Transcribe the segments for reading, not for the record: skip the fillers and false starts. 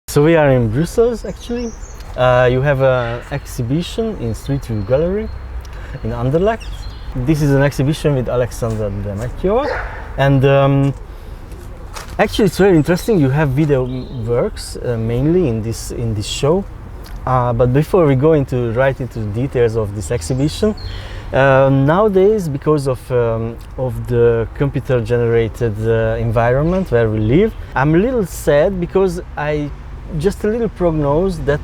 So we are in Brussels actually. You have an exhibition in Streetview Gallery in Anderlecht. This is an exhibition with Alexander Demetrio, and actually it's very interesting. You have video works mainly in this show. But before we go right into the details of this exhibition, nowadays, because of the computer-generated environment where we live, I'm a little sad because I just a little prognose that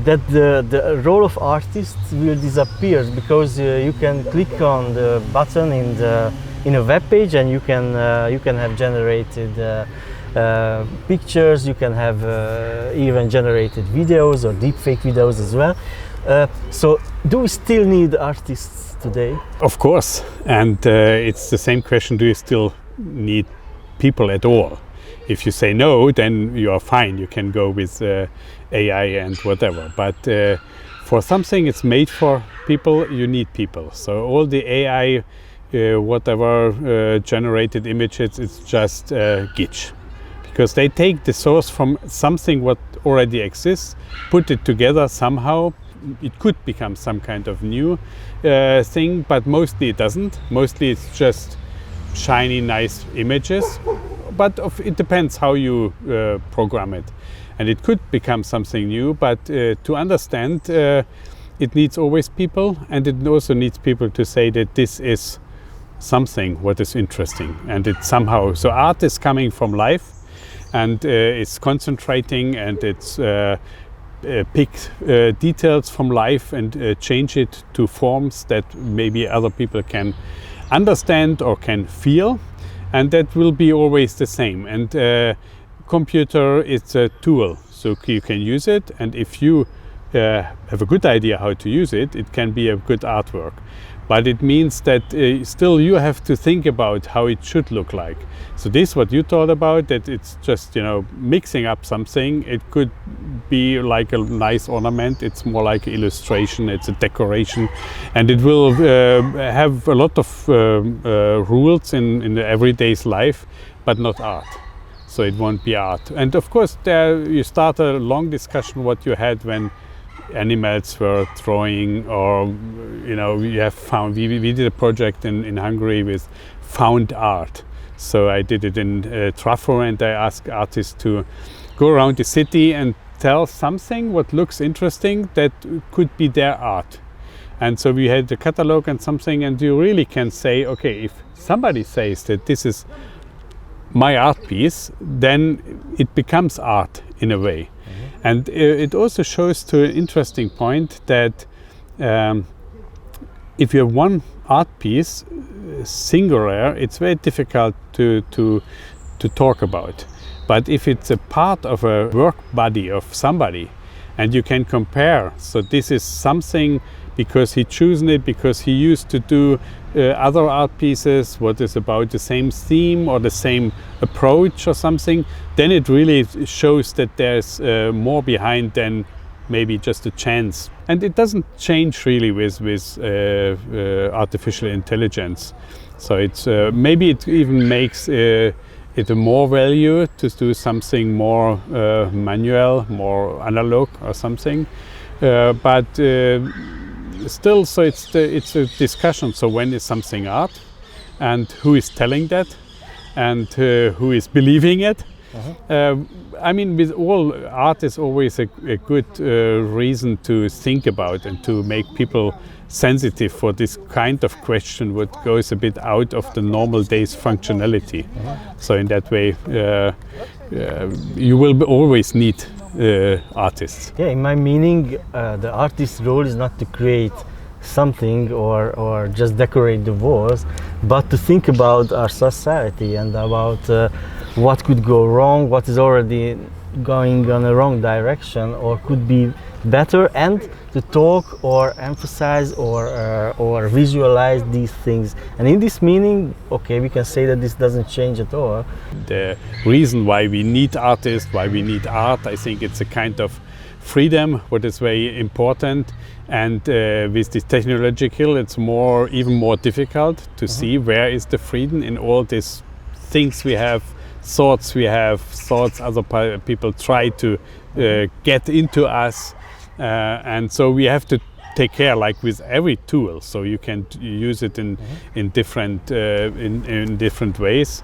the role of artists will disappear, because you can click on the button in a web page and you can have generated pictures, you can have even generated videos or deepfake videos as well. So do we still need artists today? Of course, and it's the same question, do you still need people at all? If you say no, then you are fine, you can go with AI and whatever. But for something it's made for people, you need people. So all the AI, whatever generated images, it's just gitch. Because they take the source from something what already exists, put it together somehow. It could become some kind of new thing, but mostly it doesn't. Mostly it's just shiny, nice images. But it depends how you program it. And it could become something new, but to understand, it needs always people, and it also needs people to say that this is something what is interesting. And it's somehow, so art is coming from life, and it's concentrating, and it's pick details from life and change it to forms that maybe other people can understand or can feel. And that will be always the same. And computer is a tool, so you can use it. And if you have a good idea how to use it, it can be a good artwork. But it means that still you have to think about how it should look like. So this, what you thought about, that it's just, mixing up something. It could be like a nice ornament. It's more like an illustration. It's a decoration, and it will have a lot of rules in the everyday's life, but not art. So it won't be art. And of course, there you start a long discussion what you had when animals were throwing, or you have found. We did a project in Hungary with found art. So I did it in Trafo, and I asked artists to go around the city and tell something what looks interesting that could be their art. And so we had the catalog and something, and you really can say, okay, if somebody says that this is my art piece, then it becomes art in a way. Mm-hmm. And it also shows to an interesting point that if you have one art piece, singular, it's very difficult to talk about. But if it's a part of a work body of somebody, and you can compare, so this is something because he chosen it, because he used to do other art pieces, what is about the same theme or the same approach or something, then it really shows that there's more behind than maybe just a chance. And it doesn't change really with artificial intelligence. So it's maybe it even makes it a more value to do something more manual, more analog or something. But still, so it's a discussion. So when is something art, and who is telling that, and who is believing it? Uh-huh. I mean, with all art is always a good reason to think about and to make people sensitive for this kind of question, what goes a bit out of the normal day's functionality. Uh-huh. So in that way, you will always need artists. Yeah, in my meaning, the artist's role is not to create something or just decorate the walls, but to think about our society and about what could go wrong, what is already going on a wrong direction or could be better, and to talk or emphasize or visualize these things. And in this meaning, okay, we can say that this doesn't change at all. The reason why we need artists, why we need art, I think it's a kind of freedom, what is very important. And with this technological, it's even more difficult to see where is the freedom in all these things we have thoughts we have, thoughts other people try to get into us, and so we have to take care, like with every tool, so you can use it in different in different ways.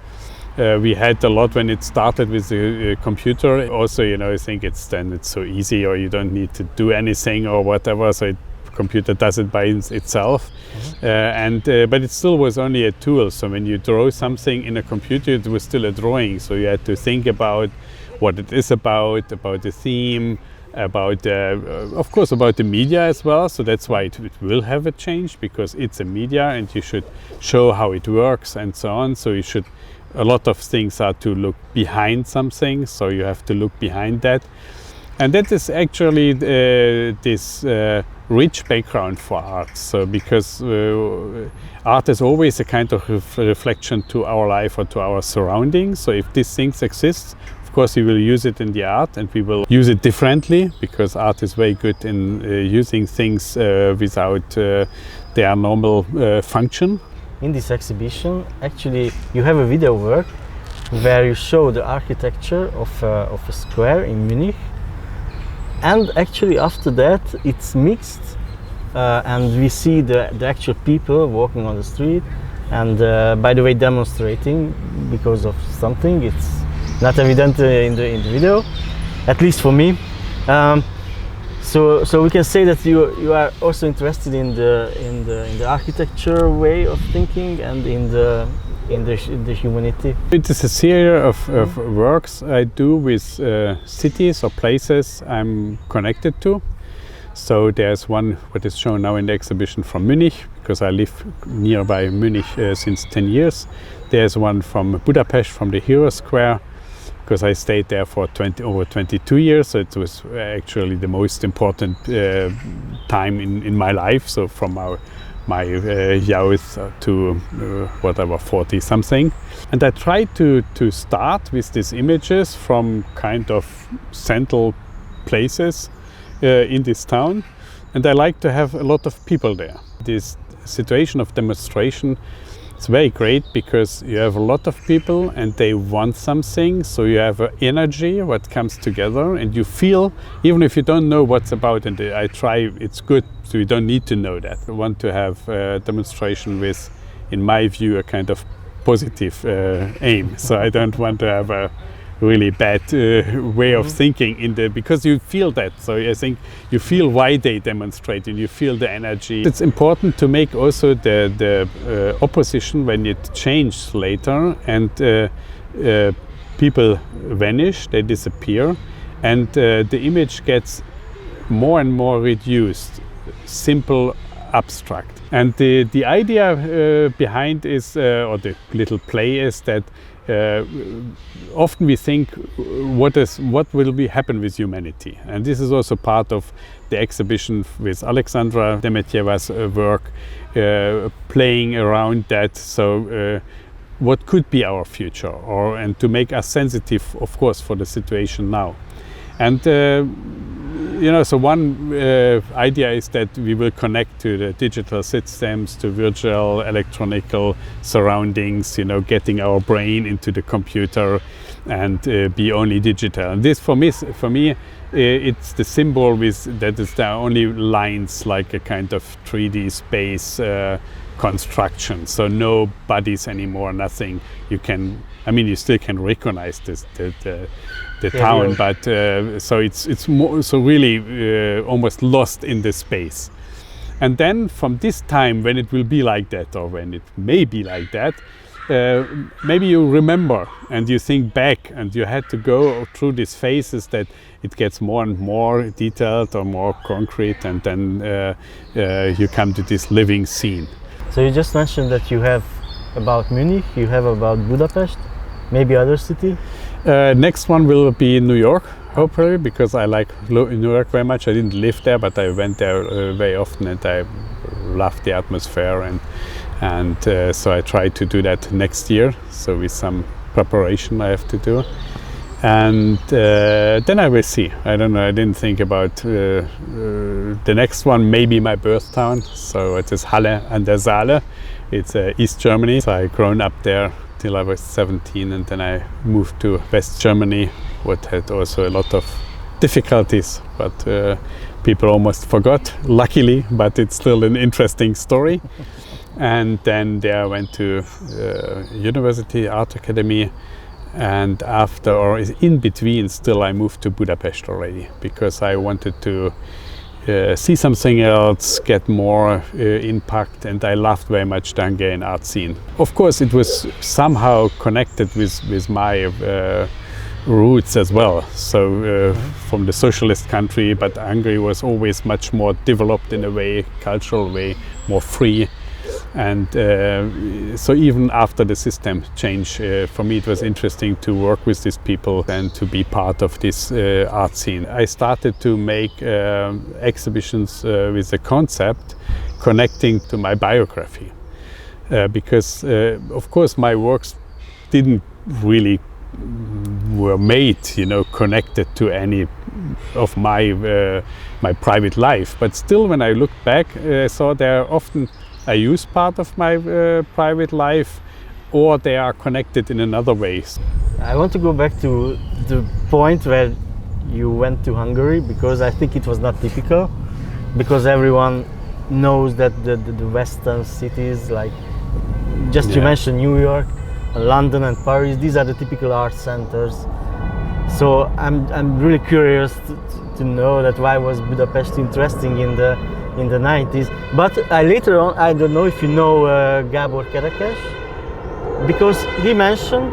We had a lot when it started with the computer. Also, I think it's so easy, or you don't need to do anything or whatever. So computer does it by itself, but it still was only a tool. So when you draw something in a computer, it was still a drawing. So you had to think about what it is about the theme, about of course about the media as well. So that's why it will have a change, because it's a media and you should show how it works and so on. So you should, a lot of things are to look behind something, so you have to look behind that. And that is actually this rich background for art. So because art is always a kind of reflection to our life or to our surroundings. So if these things exist, of course we will use it in the art, and we will use it differently, because art is very good in using things without their normal function. In this exhibition, actually, you have a video work where you show the architecture of a square in Munich. And actually after that it's mixed, and we see the actual people walking on the street, and by the way demonstrating because of something. It's not evident in the video, at least for me. So we can say that you are also interested in the architecture way of thinking and in the humanity. It is a series of works I do with cities or places I'm connected to. So there's one what is shown now in the exhibition from Munich, because I live nearby Munich since 10 years. There's one from Budapest, from the Hero Square, because I stayed there for over 22 years. So it was actually the most important time in my life. So from my youth to whatever, 40 something. And I tried to start with these images from kind of central places in this town, and I like to have a lot of people there. This situation of demonstration, it's very great, because you have a lot of people and they want something, so you have an energy what comes together, and you feel, even if you don't know what's about, and it's good, so you don't need to know that. I want to have a demonstration with, in my view, a kind of positive aim. So I don't want to have a really bad way of thinking because you feel that. So I think you feel why they demonstrate, and you feel the energy. It's important to make also the opposition when it changes later, and people vanish, they disappear, and the image gets more and more reduced, simple, abstract. And the idea behind is, or the little play is that often we think what will happen with humanity, and this is also part of the exhibition with Alexandra Demetjeva's work, playing around that. So what could be our future, and to make us sensitive, of course, for the situation now. And so one idea is that we will connect to the digital systems, to virtual electronical surroundings, getting our brain into the computer and be only digital. And this for me, it's the symbol that is the only lines, like a kind of 3D space construction. So no bodies anymore, nothing. You still can recognize the town, but so it's more, so really almost lost in the space. And then from this time, when it will be like that, or when it may be like that, maybe you remember and you think back, and you had to go through these phases that it gets more and more detailed or more concrete, and then you come to this living scene. So you just mentioned that you have about Munich, you have about Budapest, maybe other city? Next one will be in New York, hopefully, because I like New York very much. I didn't live there, but I went there very often, and I loved the atmosphere, and so I try to do that next year. So with some preparation I have to do, and then I will see. I don't know. I didn't think about the next one. Maybe my birth town. So it is Halle an der Saale. It's East Germany. So I grown up there till I was 17, and then I moved to West Germany, what had also a lot of difficulties, but people almost forgot, luckily, but it's still an interesting story. And then there I went to university, art academy, and after, or in between, still I moved to Budapest already, because I wanted to see something else, get more impact, and I loved very much the Hungarian art scene. Of course, it was somehow connected with my roots as well. So from the socialist country, but Hungary was always much more developed in a way, cultural way, more free. And so even after the system change, for me it was interesting to work with these people and to be part of this art scene. I started to make exhibitions with the concept connecting to my biography, because of course my works didn't really were made, connected to any of my my private life, but still when I look back, I saw there often I use part of my private life, or they are connected in another ways. I want to go back to the point where you went to Hungary, because I think it was not typical, because everyone knows that the Western cities, like you mentioned New York, London and Paris, these are the typical art centers. So I'm really curious to know that why was Budapest interesting in the 90s. But later on, I don't know if you know Gábor Kerekes, because he mentioned,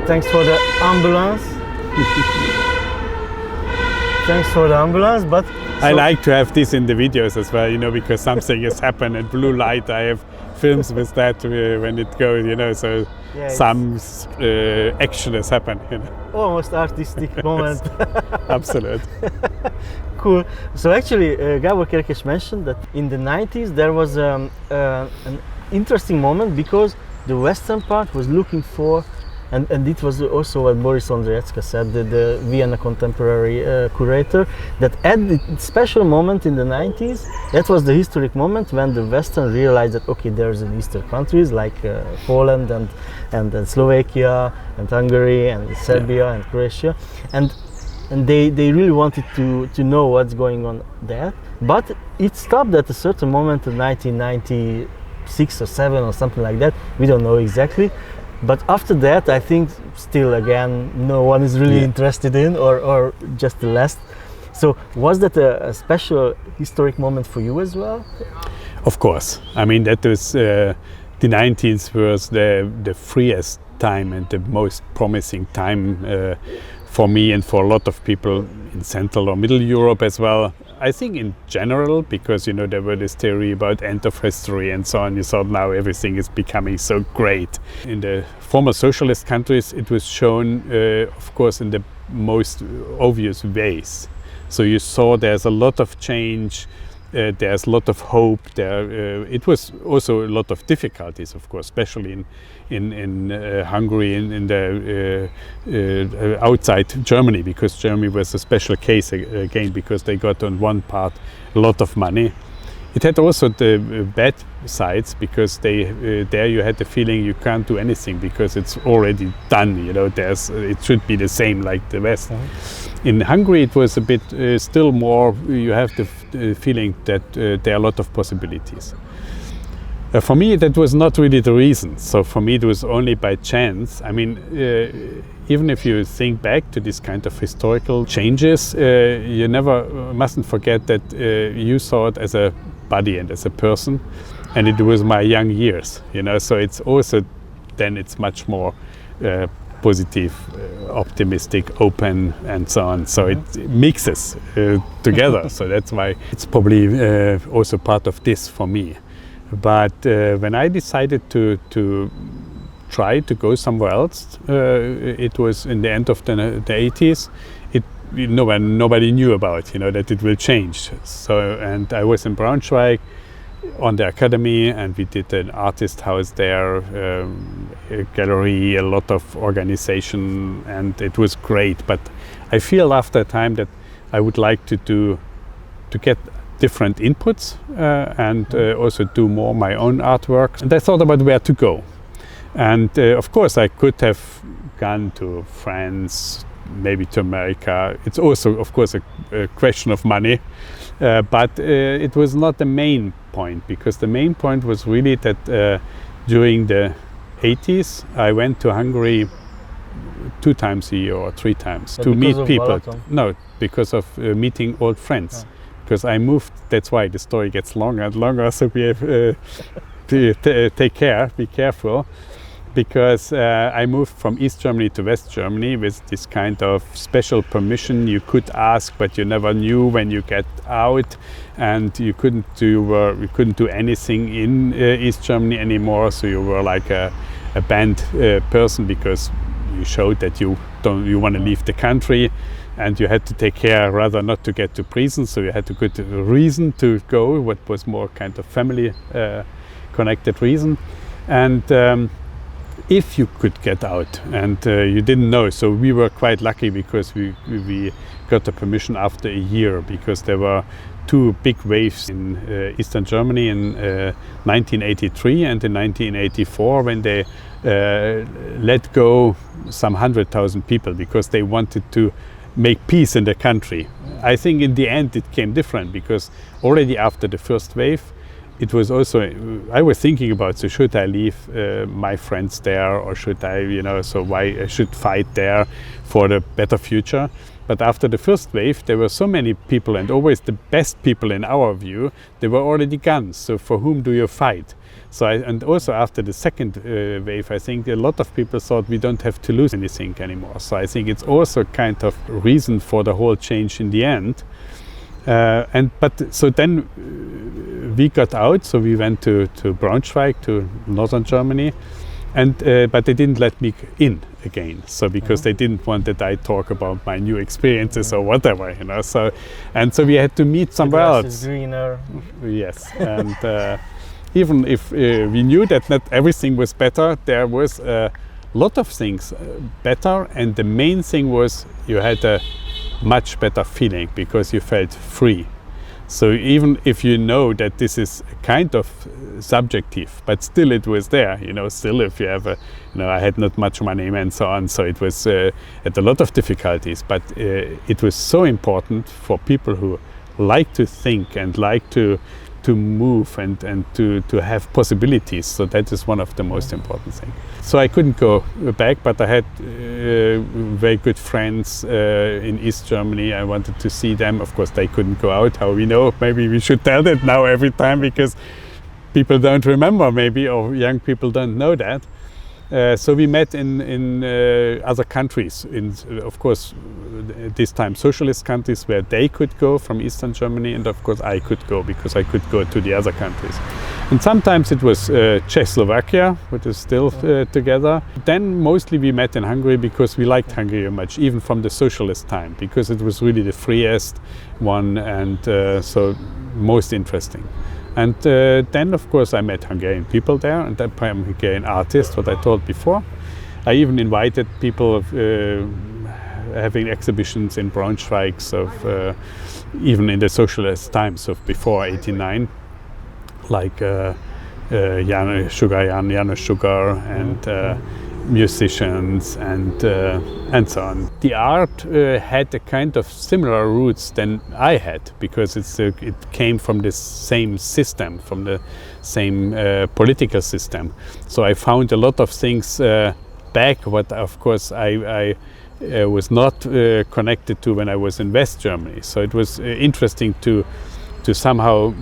thanks for the ambulance. Thanks for the ambulance, but I like to have this in the videos as well, because something has happened and blue light. I have films with that when it goes, so some action has happened. Almost artistic moment. Absolutely. Cool. So actually, Gábor Kerekes mentioned that in the 90s there was an interesting moment, because the Western part was looking for, and it was also what Boris Ondrejecka said, the Vienna contemporary curator, that at the special moment in the 90s, that was the historic moment when the Western realized that, okay, there's in Eastern countries like Poland and Slovakia and Hungary and Serbia and Croatia, and they really wanted to know what's going on there. But it stopped at a certain moment in 1996 or 7 or something like that. We don't know exactly. But after that, I think still again, no one is really interested in, or just the last. So was that a special historic moment for you as well? Of course. I mean, that was the 90s was the freest time and the most promising time for me and for a lot of people in Central or Middle Europe as well. I think in general, because there were this theory about end of history and so on. You thought now everything is becoming so great. In the former socialist countries, it was shown, of course, in the most obvious ways. So you saw there's a lot of change. There's a lot of hope there. It was also a lot of difficulties, of course, especially in Hungary, in the outside Germany, because Germany was a special case again, because they got on one part a lot of money. It had also the bad sides, because there you had the feeling you can't do anything because it's already done. It should be the same like the West. In Hungary, it was a bit still more. You have the feeling that there are a lot of possibilities. For me, that was not really the reason. So for me, it was only by chance. I mean, even if you think back to this kind of historical changes, you never mustn't forget that you saw it as a body and as a person, and it was my young years. So it's also then it's much more positive, optimistic, open, and so on. So it mixes together. So that's why it's probably also part of this for me. But when I decided to try to go somewhere else, it was in the end of the 80s. Nobody knew about that it will change. So, and I was in Braunschweig on the academy, and we did an artist house there, a gallery, a lot of organization, and it was great. But I feel after a time that I would like to get different inputs and also do more my own artwork. And I thought about where to go. And of course I could have gone to France, maybe to America. It's also of course a question of money, but it was not the main point, because the main point was really that during the 80s I went to Hungary 2 times a year or 3 times to meet people. No, because of meeting old friends. Because I moved, that's why the story gets longer and longer, so we have to take care, be careful, because I moved from East Germany to West Germany with this kind of special permission you could ask, but you never knew when you get out, and you couldn't do anything in East Germany anymore, so you were like a banned person, because you showed that you want to leave the country, and you had to take care rather not to get to prison, so you had to get a reason to go, what was more kind of family connected reason. And if you could get out, and you didn't know, so we were quite lucky, because we got the permission after a year, because there were 2 big waves in Eastern Germany in 1983 and in 1984, when they let go some 100,000 people because they wanted to make peace in the country. I think in the end it came different, because already after the first wave it was also, I was thinking about, so should I leave my friends there, or should I, so why I should fight there for the better future. But after the first wave, there were so many people, and always the best people in our view, they were already gone. So for whom do you fight? So and also after the second wave, I think a lot of people thought we don't have to lose anything anymore. So I think it's also kind of reason for the whole change in the end. So then we got out, so we went to Braunschweig, to northern Germany, and but they didn't let me in again. So because they didn't want that I talk about my new experiences or whatever, So we had to meet somewhere else. Is greener. Yes, and even if we knew that not everything was better, there was a lot of things better, and the main thing was you had a much better feeling, because you felt free. So even if you know that this is kind of subjective, but still it was there, still if you have I had not much money and so on, so it was had a lot of difficulties, but it was so important for people who like to think and like to move and to have possibilities. So that is one of the most important things. So I couldn't go back, but I had very good friends in East Germany. I wanted to see them. Of course, they couldn't go out. How we know? Maybe we should tell that now every time, because people don't remember, maybe, or young people don't know that. So we met in other countries, of course, this time socialist countries, where they could go from Eastern Germany, and of course I could go, because I could go to the other countries. And sometimes it was Czechoslovakia, which is still together. Then mostly we met in Hungary, because we liked Hungary much, even from the socialist time, because it was really the freest one, and so most interesting. And then, of course, I met Hungarian people there, and I'm a Hungarian artist, what I told before. I even invited people of having exhibitions in Braunschweig, even in the socialist times of before '89, like Janusz Sugar and musicians and so on. The art had a kind of similar roots than I had, because it came from the same system, from the same political system. So I found a lot of things back, what of course I was not connected to when I was in West Germany. So it was interesting to somehow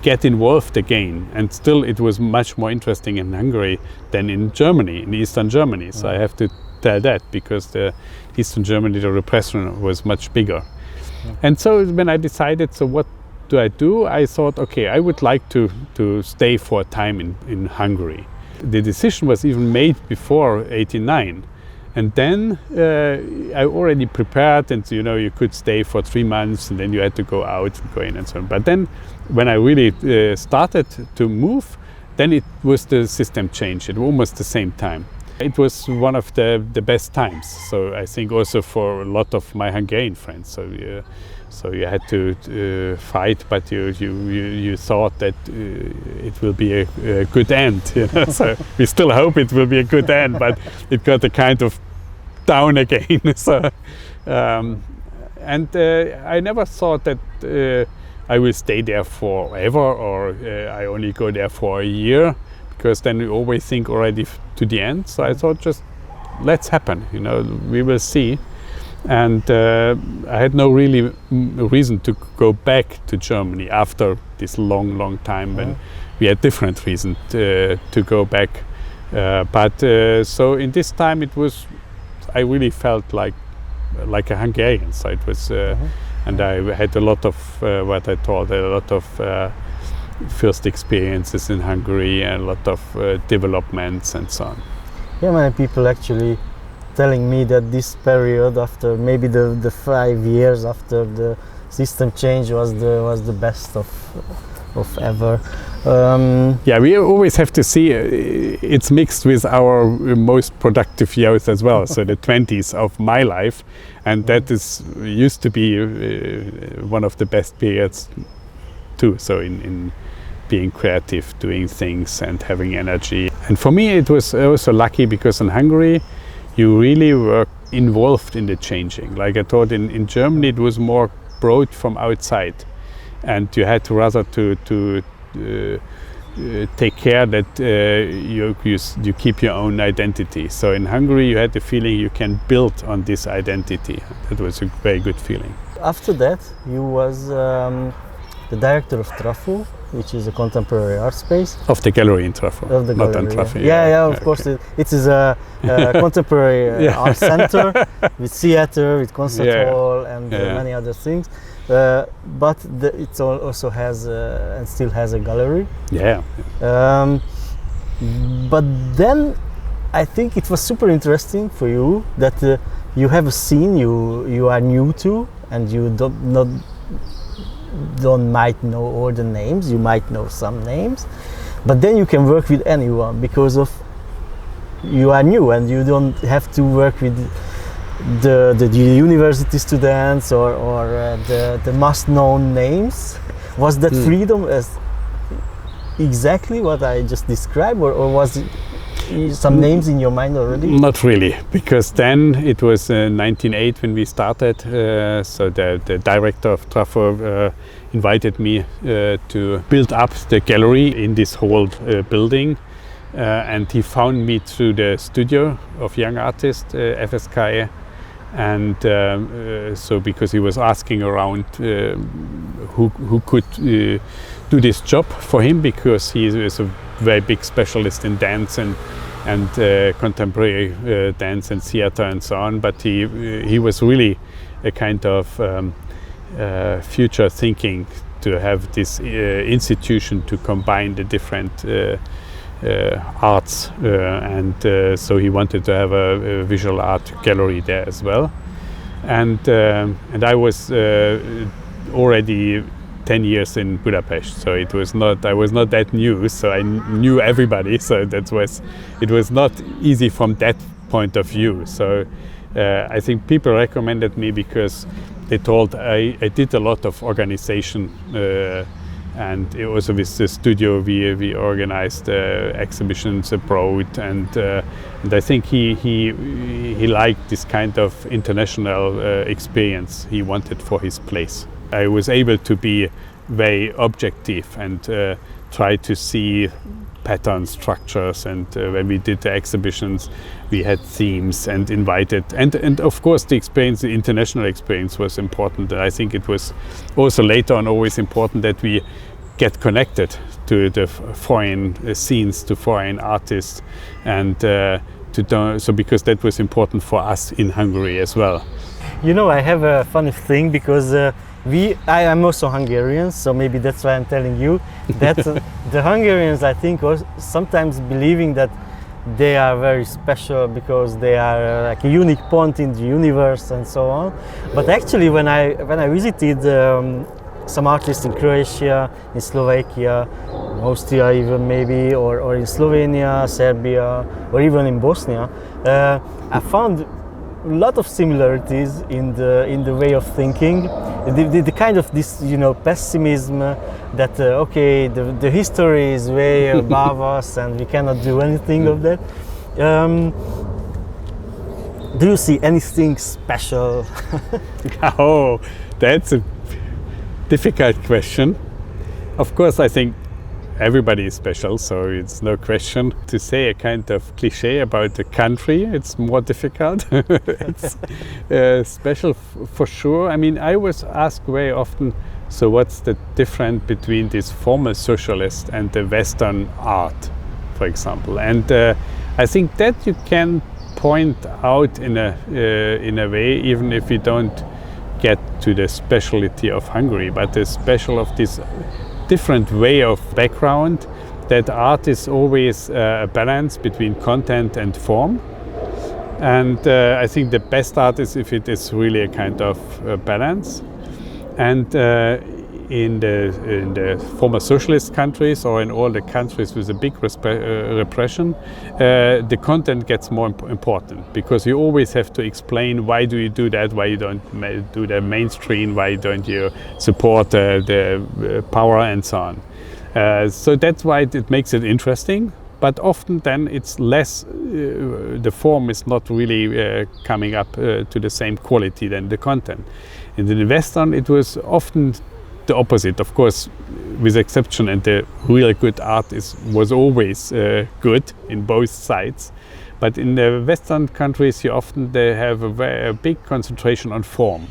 get involved again, and still it was much more interesting in Hungary than in Germany, in Eastern Germany. So I have to tell that, because the Eastern Germany, the repression was much bigger. And so when I decided, so what do? I thought, okay, I would like to stay for a time in Hungary. The decision was even made before '89. And then I already prepared, and you could stay for 3 months, and then you had to go out and go in and so on. But then when I really started to move, then it was the system change at almost the same time. It was one of the best times. So I think also for a lot of my Hungarian friends. So you had to fight, but you thought that it will be a good end. You know? So we still hope it will be a good end, but it got a kind of down again. So, I never thought that I will stay there forever, or I only go there for a year, because then you always think already to the end. So I thought, just let's happen. You know, we will see. And I had no really reason to go back to Germany after this long time when we had different reasons to go back. So in this time I really felt like a Hungarian. So it was, and I had a lot of what I thought, a lot of first experiences in Hungary and a lot of developments and so on. Yeah, many people actually telling me that this period, after maybe the 5 years after the system change, was the best of ever. Yeah, we always have to see it's mixed with our most productive years as well. So the 20s of my life, and that used to be one of the best periods too. So in being creative, doing things and having energy. And for me it was also lucky, because in Hungary you really were involved in the changing. Like I thought in Germany it was more brought from outside, and you had to rather to take care that you keep your own identity. So in Hungary you had the feeling you can build on this identity. That was a very good feeling. After that you was the director of Trafo, which is a contemporary art space. Of the gallery in Trafo, not in Trafo. Yeah, of course. It is a contemporary art center with theater, with concert hall, and many other things. But it also has and still has a gallery. Yeah. But then I think it was super interesting for you that you have a scene you are new to, and you might know all the names. You might know some names, but then you can work with anyone because of you are new, and you don't have to work with the university students or the must-known names. Was that freedom as exactly what I just described, or was it some names in your mind already? Not really, because then it was 1908 when we started. So the director of Trafo invited me to build up the gallery in this whole building. And he found me through the studio of young artist FSK, and so because he was asking around who could do this job for him, because he is a very big specialist in dance and contemporary dance and theater and so on. But he was really a kind of future thinking to have this institution to combine the different arts, and so he wanted to have a visual art gallery there as well. And I was already 10 years in Budapest, so I was not that new, so I knew everybody, so it was not easy from that point of view. So I think people recommended me because they told I did a lot of organization, and it was with the studio we organized exhibitions abroad, and I think he liked this kind of international experience he wanted for his place. I was able to be very objective and try to see pattern structures, and when we did the exhibitions we had themes and invited, and of course the international experience was important. And I think it was also later on always important that we get connected to the foreign scenes, to foreign artists, and so because that was important for us in Hungary as well. You know, I have a funny thing, because I am also Hungarian, so maybe that's why I'm telling you that the Hungarians, I think, are sometimes believing that they are very special because they are like a unique point in the universe and so on. But actually, when I visited some artists in Croatia, in Slovakia, Austria even maybe, or in Slovenia, Serbia, or even in Bosnia, I found a lot of similarities in the way of thinking, the kind of this pessimism that okay, the history is way above us and we cannot do anything of that. Do you see anything special? Oh, that's a difficult question. Of course, I think everybody is special, so it's no question. To say a kind of cliche about the country, it's more difficult. It's special for sure. I mean, I was asked very often, so what's the difference between this former socialist and the Western art, for example? And I think that you can point out in a way, even if we don't get to the specialty of Hungary, but the special of this different way of background, that art is always a balance between content and form. And I think the best art is if it is really a kind of balance. And in the former socialist countries, or in all the countries with a big repression, the content gets more important, because you always have to explain why do you do that, why you don't do the mainstream, why don't you support the power and so on. So that's why it makes it interesting. But often then it's less, the form is not really coming up to the same quality than the content. In the Western it was often the opposite, of course, with exception, and the real good art was always good in both sides. But in the Western countries, they have a very big concentration on form,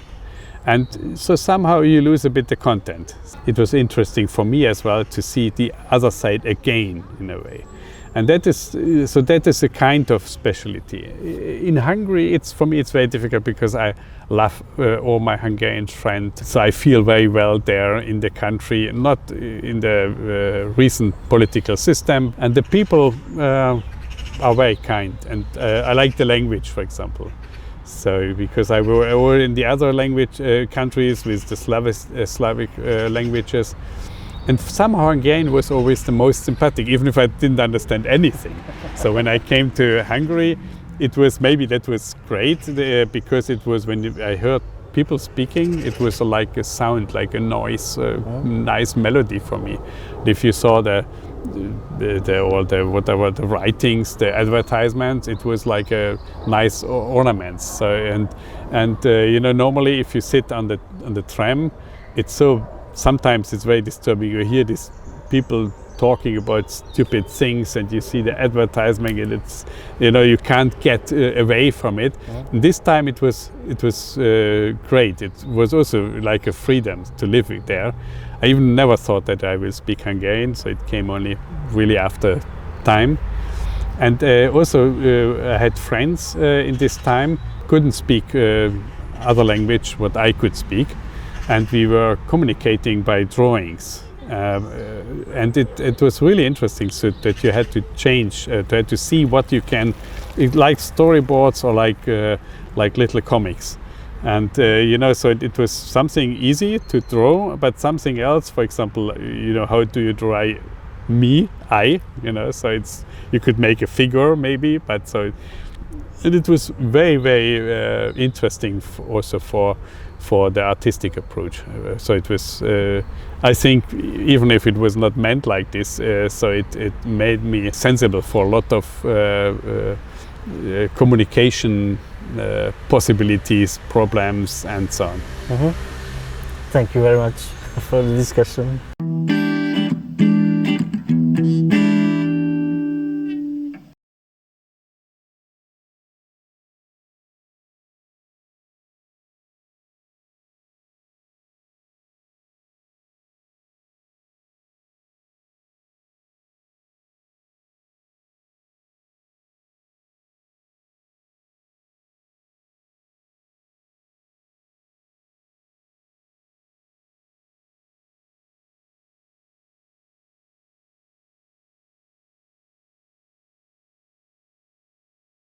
and so somehow you lose a bit the content. It was interesting for me as well to see the other side again, in a way. And that is a kind of specialty. In Hungary, for me it's very difficult, because I love all my Hungarian friends. So I feel very well there in the country, not in the recent political system. And the people are very kind. And I like the language, for example. So because I were in the other language countries with the Slavic languages. And somehow Hungarian was always the most sympathetic, even if I didn't understand anything. So when I came to Hungary, that was great, because it was when I heard people speaking, it was like a sound, like a noise, nice melody for me. If you saw the writings, the advertisements, it was like a nice ornaments. So and normally if you sit on the tram, sometimes it's very disturbing. You hear these people talking about stupid things, and you see the advertisement, and it's you can't get away from it. And this time it was great. It was also like a freedom to live there. I even never thought that I will speak Hungarian, so it came only really after time. And also I had friends in this time couldn't speak other language what I could speak. And we were communicating by drawings, and it was really interesting. So that you had to change, to see what you can, like storyboards or like little comics, and so it was something easy to draw, but something else. For example, how do you draw I? So you could make a figure maybe, but so. And it was very, very interesting also for the artistic approach. So it was, I think, even if it was not meant like this, so it made me sensible for a lot of communication possibilities, problems, and so on. Thank you very much for the discussion.